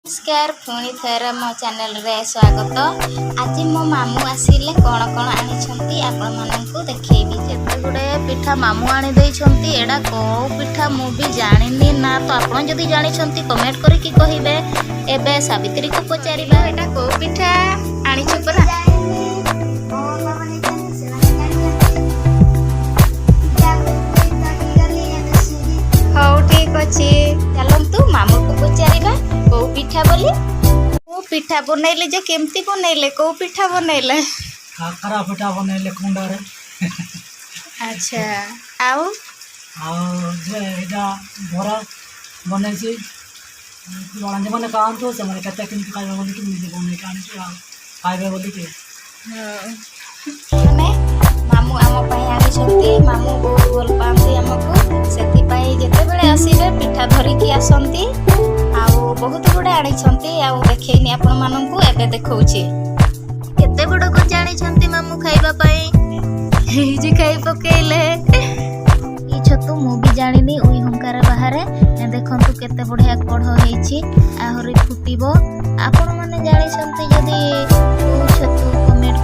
नमस्कार पुणी थर मो चैनल रे स्वागत। आज मो मामू आसिले कौन कौन आनी आपण मानू देखी केते गुड़े पिठा मामू आनी देइछंती। एडा को पिठा मु भी जानिनी ना, तो आपण जदि जानिछंती कमेंट करके कहिबे। एबे सावित्री को पचारिबा एडा को पिठा आनी छपरा। हौ ठीक अछि, चलंतु मामू को पचारिबा को पिठा बोली। को पिठा बनैले जे केमती बनैले, को पिठा बनैले? काकरा पिठा बनैले कुंडा रे। अच्छा आउ जे एटा बरा बनैछि जे माने कांतो से माने कते किन खाइबा बोली कि निजे बनै कांतो खाइबा बोली कि माने मामू आम पई आनी छथि। मामू बहुत भल पांती हमको, सेति पई जेते बेले आसीबे पिठा धरि कि आसंती। आउ बहुत गुडे आनी छथि। आउ देखैनी आपण माननकु एबे देखौछि केते बड़ को जानी छथि मामू खाइबा पई। हेई जे खाइ पकेइले ई छतु मु भी जानिनी। उई हुंकार बाहरे देखंतु केते बढ़िया कढ़ हेछि, आहुरी फुटिबो। आपण माने जानि छथि जदि छतु कमेंट